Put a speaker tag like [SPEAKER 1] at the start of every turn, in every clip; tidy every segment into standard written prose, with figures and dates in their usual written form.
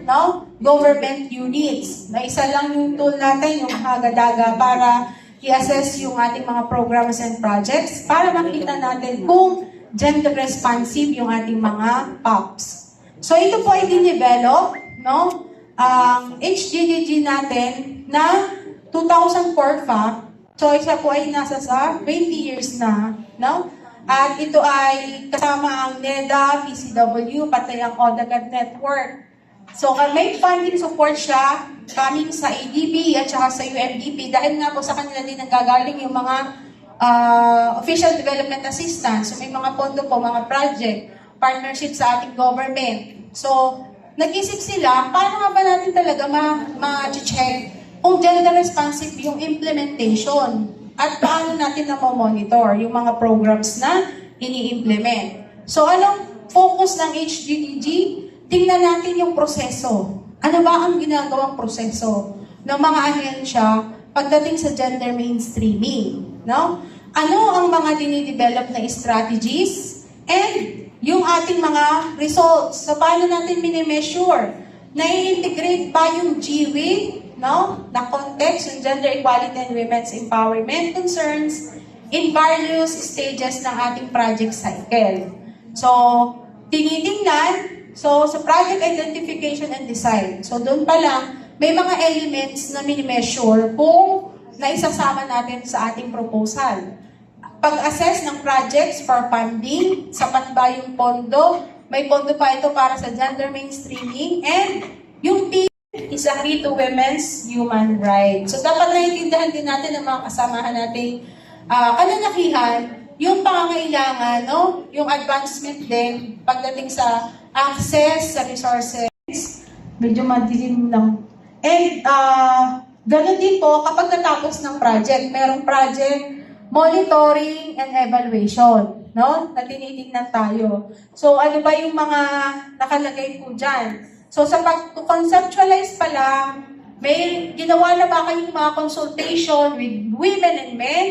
[SPEAKER 1] no, government units. Na isa lang yung tool natin, yung Agadaga, para i-assess yung ating mga programs and projects para makita natin kung gender responsive yung ating mga POPs. So ito po ay dinevelop, no? Ang HGDG natin na 2004 pa. So isa po ay nasa sa 20 years na, no? At ito ay kasama ang NEDA, PCW, pati ang ODAGAD network. So, may funding support siya coming sa ADB at saka sa UNDP dahil nga po sa kanila din nanggagaling yung mga official development assistance. So, may mga pondo po, mga project, partnership sa ating government. So, nag-isip sila, paano nga ba natin talaga ma-check kung gender responsive yung implementation at paano natin na-monitor yung mga programs na ini-implement. So, anong focus ng HGDG? Tingnan natin yung proseso. Ano ba ang ginagawang proseso ng mga ahensya pagdating sa gender mainstreaming? No? Ano ang mga dinidevelop na strategies? And yung ating mga results. So, paano natin minimeasure? Na-integrate ba yung GW, no? Na context, yung gender equality and women's empowerment concerns in various stages ng ating project cycle. So, tinitingnan. So, sa project identification and design, so doon pa lang, may mga elements na mini-measure kung naisasama natin sa ating proposal. Pag-assess ng projects for funding, sapat ba yung pondo, may pondo pa ito para sa gender mainstreaming, and yung P is a key to women's human rights. So, dapat naiintindihan din natin ng mga kasamahan nating kalalakihan, yung pangangailangan, no? Yung advancement din pagdating sa access sa resources. Medyo madilim lang. And ganun din po kapag natapos ng project, merong project monitoring and evaluation, no? Na tinitingnan tayo. So ano ba yung mga nakalagay po dyan? So sa pag-conceptualize pa lang, may ginawa na ba kayong mga consultation with women and men?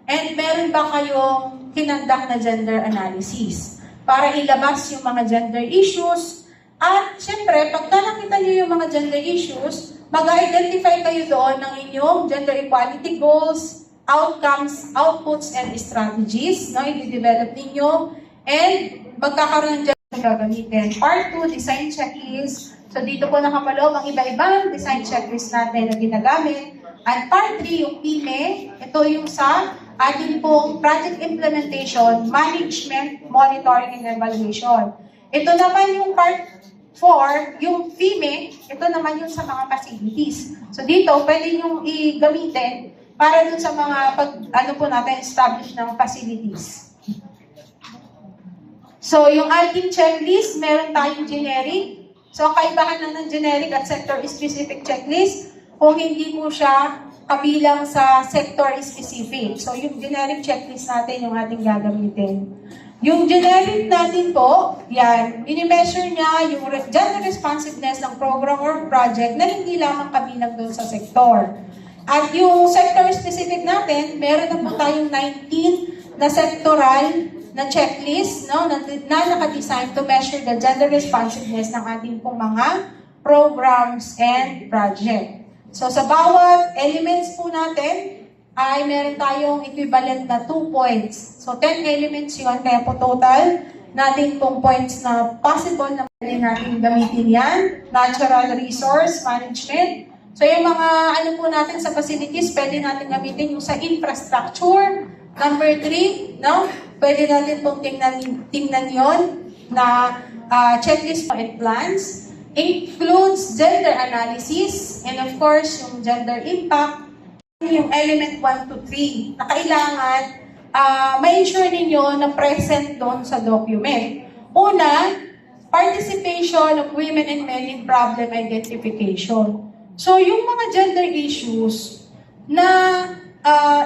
[SPEAKER 1] And meron ba kayong kinandak na gender analysis para ilabas yung mga gender issues? At syempre, pagka nakita nyo yung mga gender issues, mag-identify kayo doon ng inyong gender equality goals, outcomes, outputs, and strategies na i-develop ninyo. And magkakaroon ng gender gagamitin. Part 2, design checklist. So dito po nakapaloob ang iba-ibang design checklist natin na ginagamit. At part 3, yung PIME, ito yung sa ating pong project implementation, management, monitoring, and evaluation. Ito naman yung part 4, yung FIME, ito naman yung sa mga facilities. So dito, pwede yung i-gamitin para dun sa mga establish ng facilities. So yung ating checklist, meron tayong generic. So kaibahan lang ng generic at sector-specific checklist kung hindi mo siya kabilang sa sector-specific. So, yung generic checklist natin yung ating gagamitin. Yung generic natin po, yan, ini-measure niya yung gender responsiveness ng program or project na hindi lamang kabilang doon sa sector. At yung sector-specific natin, meron na po tayong 19 na sectoral na checklist, no, na naka-design to measure the gender responsiveness ng ating pong mga programs and project. So, sa bawat elements po natin, ay meron tayong equivalent na 2 points. So, 10 elements yun. Kaya po total natin pong points na possible na pwede natin gamitin yan. Natural resource management. So, yung mga po natin sa facilities, pwede natin gamitin yung sa infrastructure. Number 3, no? Pwede natin pong tingnan yon na checklist and plans. Includes gender analysis and of course yung gender impact, yung element 1 to 3 na kailangan ma-ensure ninyo na present doon sa document. Una, participation of women and men in problem identification. So yung mga gender issues na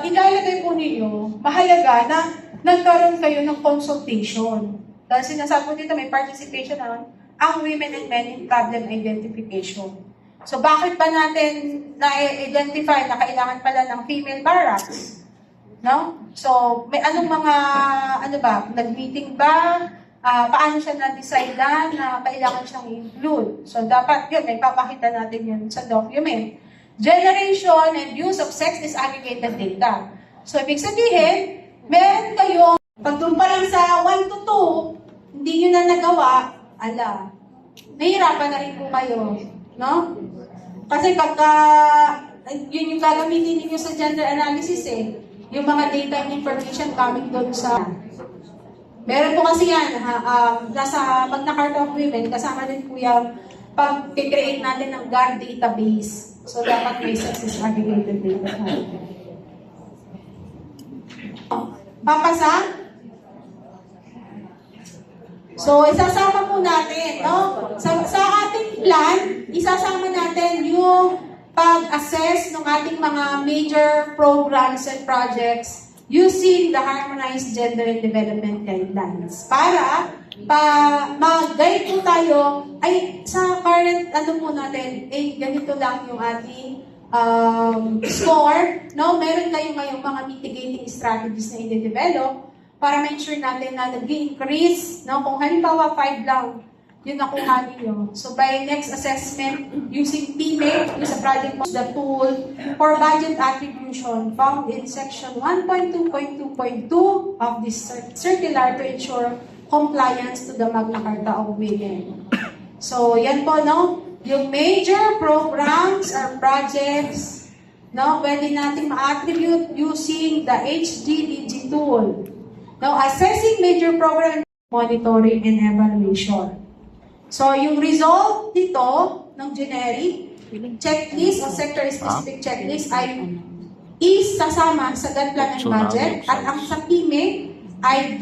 [SPEAKER 1] ilalagay po ninyo, mahalaga na nagkaroon kayo ng consultation. Dahil sinasabi ko dito may participation naman ang women and men in problem identification. So, bakit pa natin na-identify na kailangan pala ng female barracks? No? So, may anong mga, nag-meeting ba? paano siya na-decide na kailangan siyang include. So, dapat yun, may papakita natin yun sa document. Generation and use of sex disaggregated data. So, ibig sabihin, meron kayo, pag doon pa lang sa 1 to 2, hindi nyo na nagawa, nahihirapan na rin po kayo. No? Kasi pagka, yun yung gagamitin ninyo sa gender analysis yung mga data and information coming doon sa... Meron po kasi yan, nasa Magna Carta of Women, kasama din po yung pag-create natin ng GAR database. So, dapat may sex disaggregated data. Papasa? So, isasama po natin, no? Sa ating plan, isasama natin yung pag-assess ng ating mga major programs and projects using the Harmonized Gender and Development Guidelines. Para mag-guide po tayo, sa current, po natin, ganito lang yung ating score, no? Meron kayong ngayong mga mitigating strategies na i-develop para make sure natin na nag-increase, no? Kung halimbawa 5 lang, yun nakuha ninyo. So by next assessment, using PMAPE, use a project the tool for budget attribution found in section 1.2.2.2 of this circular to ensure compliance to the Magna Carta of Women. So yan po, no? Yung major programs or projects, no, pwede natin ma-attribute using the HDDG tool. Now, assessing major program monitoring and evaluation. So, yung result dito ng generic checklist o sector-specific checklist ay isasama sa GAD plan and budget at ang sa PMAPE ay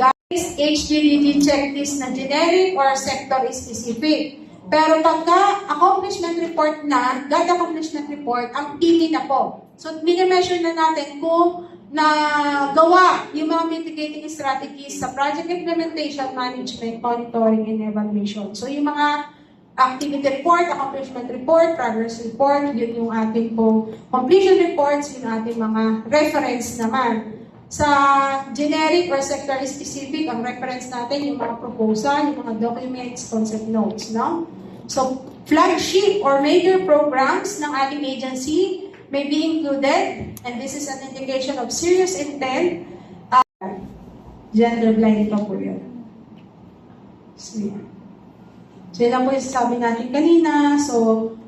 [SPEAKER 1] HDDG checklist na generic or sector-specific. Pero pagka accomplishment report na, GAD accomplishment report, ang PMAPE na po. So, minimeasure na natin kung nagawa yung mga mitigating strategies sa project implementation, management, monitoring, and evaluation. So, yung mga activity report, accomplishment report, progress report, yun yung ating po completion reports, yung ating mga reference naman. Sa generic or sector-specific, ang reference natin, yung mga proposal, yung mga documents, concept notes, no? So, flagship or major programs ng ating agency may be included, and this is an indication of serious intent. Gender blind pa po yun. So, yan. So, yun lang po yung sabi natin kanina. So,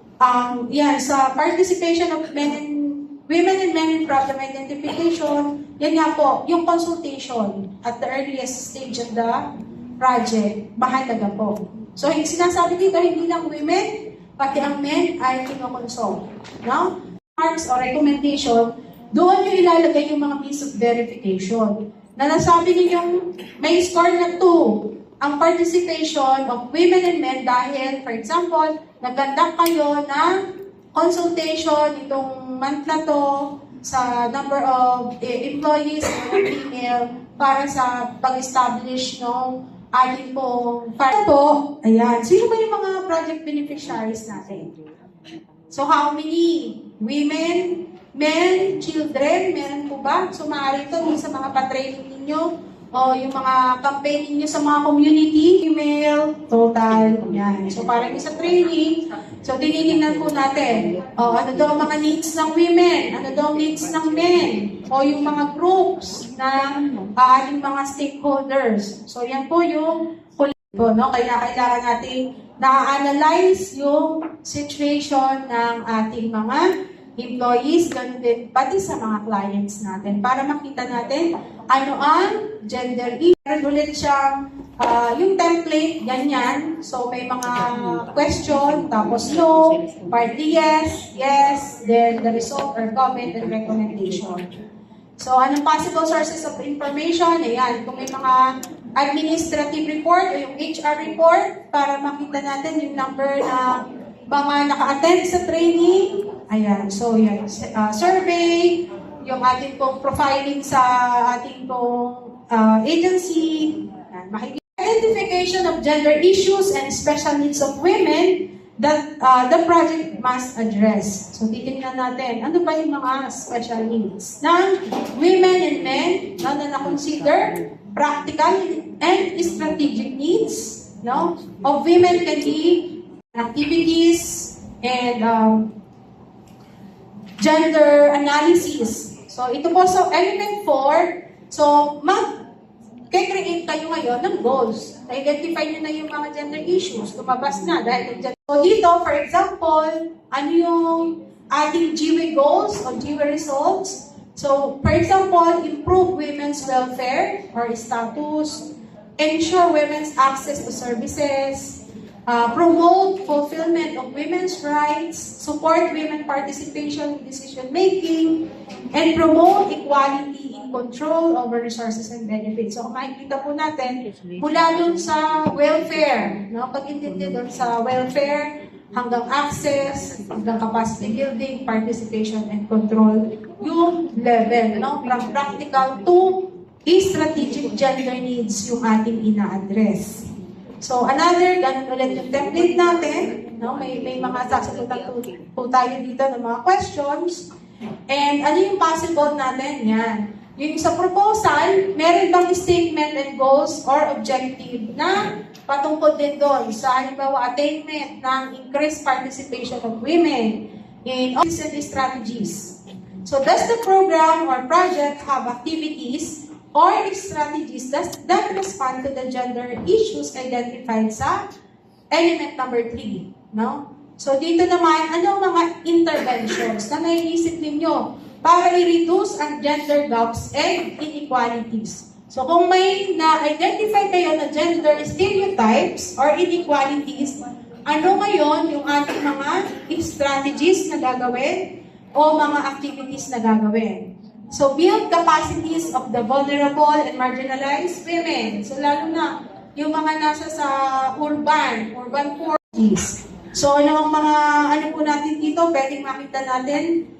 [SPEAKER 1] yan, sa participation of women and men in problem identification, yan nga po, yung consultation at the earliest stage of the project, mahalaga po. So, yung sinasabi dito, hindi lang women, pati ang men ay kinokonsult. No? Marks or recommendation, doon yung ilalagay yung mga means of verification. Na nasabi ninyong may score na 2 ang participation of women and men dahil, for example, nag-conduct kayo ng consultation itong month na to sa number of employees and female para sa pag-establish ng ating pong para po, ayan, sino ba yung mga project beneficiaries natin? So, how many women, men, children, meron po ba? So, maaari ito sa mga patraining ninyo o yung mga campaign ninyo sa mga community, email, total, yan. So, parang sa training, so, tinitingnan po natin, ano daw ang mga needs ng women, ano daw ang needs ng men, o yung mga groups ng ating mga stakeholders. So, yan po yung no? Kaya kailangan natin na-analyze yung situation ng ating mga employees, ganun din pati sa mga clients natin para makita natin ano ang gender issue. Meron ulit siyang yung template, ganyan. So, may mga question, tapos no, part yes, yes, then the result or comment and recommendation. So, anong possible sources of information? Ayan, kung may mga administrative report o yung HR report para makita natin yung number na mga naka-attend sa training. Ayan, so yan, survey, yung ating pong profiling sa ating pong agency. Ayan, identification of gender issues and special needs of women that the project must address. So, titingnan natin, ano ba yung mga special needs ng women and men na na-consider practical and strategic needs, no? Of women can be activities and gender analysis. So, ito po sa element 4. So, mag-create kayo ngayon ng goals. Na-identify nyo na yung mga gender issues. Lumabas na dahil ng gender. So, dito, for example, ano yung ating GWE goals o GWE results? So, for example, improve women's welfare or status, ensure women's access to services, promote fulfillment of women's rights, support women participation in decision-making, and promote equality in control over resources and benefits. So, makikita po natin, mula dun sa welfare, no? Pag-intindi dun sa welfare, hanggang access, hanggang capacity building, participation, and control, yung level, no? From practical to strategic gender needs yung ating ina-address. So, another, ganun ulit yung template natin. No? May mga sasagutan po tayo dito ng mga questions. And ano yung possible natin? Yan. Yung sa proposal, meron bang statement and goals or objective na patungkol din doon sa halimbawa attainment ng increased participation of women in office and strategies. So, does the program or project have activities or strategies that respond to the gender issues identified sa element number 3, no? So, dito naman, anong mga interventions na naiisip ninyo para i-reduce ang gender gaps and inequalities? So, kung may na-identify kayo na gender stereotypes or inequalities, ano ngayon yung ating mga strategies na gagawin o mga activities na gagawin? So, build capacities of the vulnerable and marginalized women. So, lalo na yung mga nasa sa urban poor. So, ano ang mga, ano po natin dito, pwedeng makita natin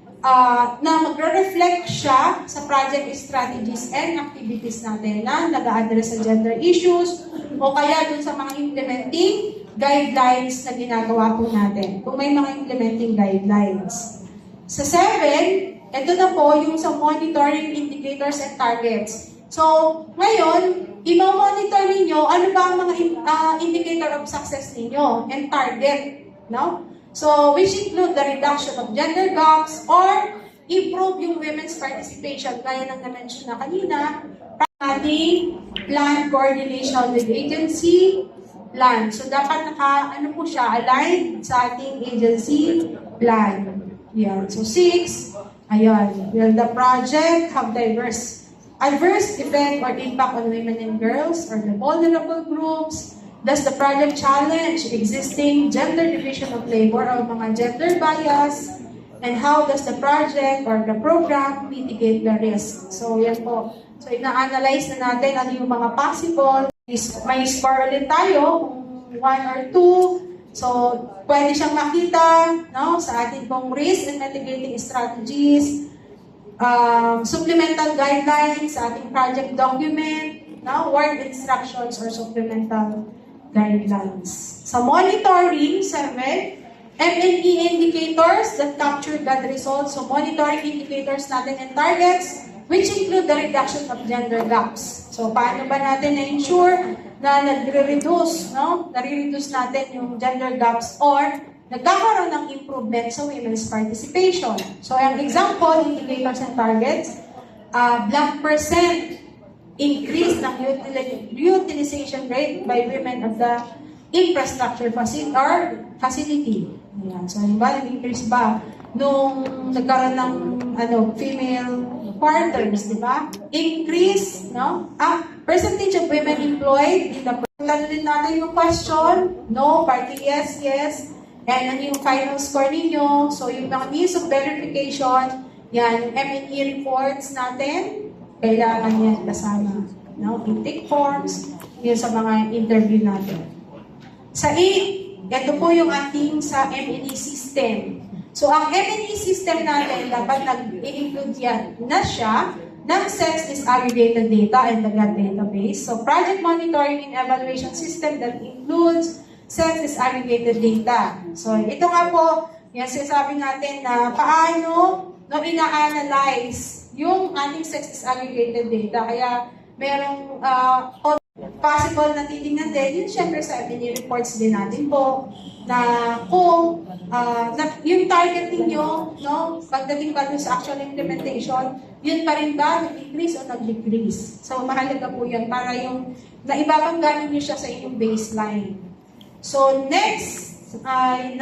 [SPEAKER 1] na magre-reflect siya sa project strategies and activities natin na nag-a-address sa gender issues o kaya dun sa mga implementing guidelines na ginagawa po natin. Kung may mga implementing guidelines. Sa 7, ito na po yung sa monitoring indicators and targets. So, ngayon, i-monitor ninyo ano ba ang mga indicator of success ninyo and target, no? So, which include the reduction of gender gaps or improve yung women's participation. Kaya nang na-mention na kanina, ating plan coordination with agency plan. So, dapat ano po siya, aligned sa ating agency plan. Yan. So, 6, ayun, will the project have adverse effect or impact on women and girls or the vulnerable groups? Does the project challenge existing gender division of labor or mga gender bias? And how does the project or the program mitigate the risk? So, yan po. So, ina-analyze na natin ano yung mga possible. May score ulit tayo, kung 1 or 2. So, pwede siyang makita, no, sa ating pong risk and mitigating strategies, supplemental guidelines sa ating project document, no, word instructions or supplemental guidelines. Sa monitoring, 7, M&E indicators that capture good results. So, monitoring indicators natin and targets, which include the reduction of gender gaps. So, paano ba natin na-ensure na nare-reduce natin yung gender gaps or nagkakaroon ng improvement sa women's participation. So, ang example, indicators and targets, blank percent increase ng utilization rate by women of the infrastructure facility. Ayan. So, nag-increase ba nung nagkaroon ng female quarters, di ba? Increase, no? Percentage of women employed in the tanong natin yung question, no, party yes, yes. And ano yung final score ninyo? So, yung mga means of verification, yan, M&E reports natin, kailangan yan kasama. No? Intake forms, yun sa mga interview natin. Sa 8, ito po yung ating sa M&E system. So, ang M&E system natin, dapat nag-include yan na siya ng sex disaggregated data and the GAD database. So, project monitoring and evaluation system that includes sex disaggregated data. So ito nga po, yan sinasabi natin na paano no, ina-analyze yung ating sex disaggregated data. Kaya merong possible na titingnan din, yun syempre sa reports din natin po, na kung yung target ninyo, no, pagdating pa dun sa actual implementation, yun pa rin ba nag-increase o nag-decrease? So mahalaga po yan para yung naibabangganan nyo siya sa inyong baseline. So next, 9,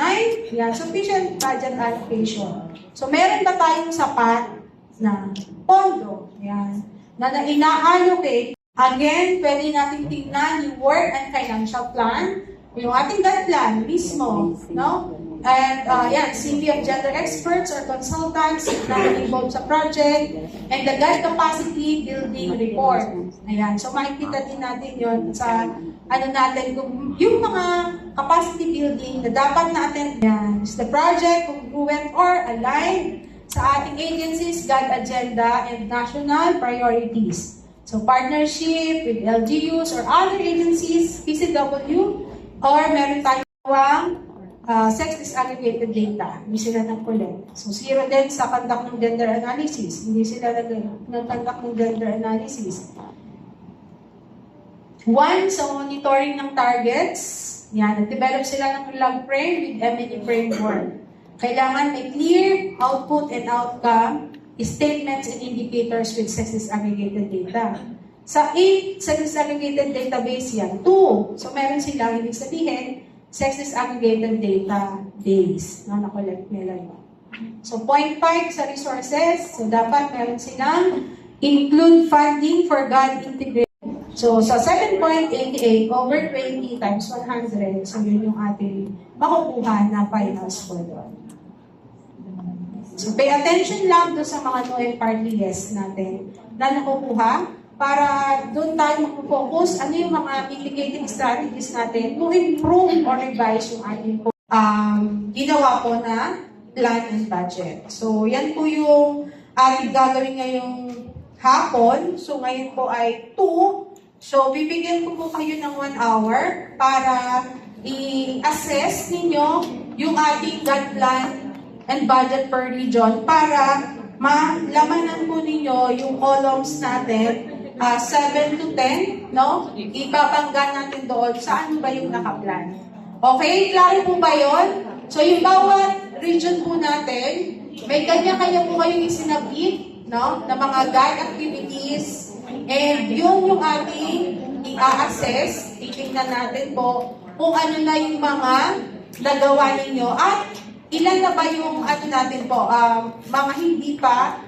[SPEAKER 1] yan, sufficient budget allocation. So meron ba tayong sapat na pondo, yan, na ina-allocate? Again, pwede natin tingnan yung work and financial plan, yung ating GAD plan mismo, no? And yan, CV of gender experts or consultants na involved sa project, and the GAD capacity building report. Ayan, so makikita din natin yon sa ano natin, kung yung mga capacity building na dapat natin, yan, is the project congruent or aligned sa ating agencies, GAD agenda, and national priorities. So partnership with LGUs or other agencies, PCW, or meron tayong sex disaggregated data. Hindi sila nag-collect. So zero din sa conduct ng gender analysis. Hindi sila nag-conduct ng gender analysis. 1, sa monitoring ng targets. Yan, nag-develop sila ng log frame with M&E framework. Kailangan may clear output and outcome statements and indicators with sex disaggregated data. Sa 8, sex disaggregated database yan. 2, so meron silang, ibig sabihin, sex disaggregated database na nakolect nila yun. So 0.5 sa resources, so dapat meron silang include funding for GAD integration. So sa 7.88 over 20 times 100, so yun yung ating makukuha na final score doon. So, pay attention lang doon sa mga no and partly yes natin na nakukuha para doon tayo mag-focus ano yung mga mitigating strategies natin to improve or revise yung ating ginawa po na plan and budget. So, yan po yung ating gagawin ngayong hapon. So, ngayon po ay 2. So, bibigyan ko po kayo ng 1 hour para i-assess ninyo yung ating GAD plan and budget per region para malamanan po ninyo yung columns natin 7 to 10, no? Ibabangga natin doon saan ba yung nakaplan. Okay? Klaro po ba yun? So, yung bawat region po natin, may kanya-kanya po kayong isinabit, no? Na mga GAD activities, and yun yung ating i-assess, titingnan natin po kung ano na yung mga nagawa ninyo at ilan na ba yung ano natin po, mga hindi pa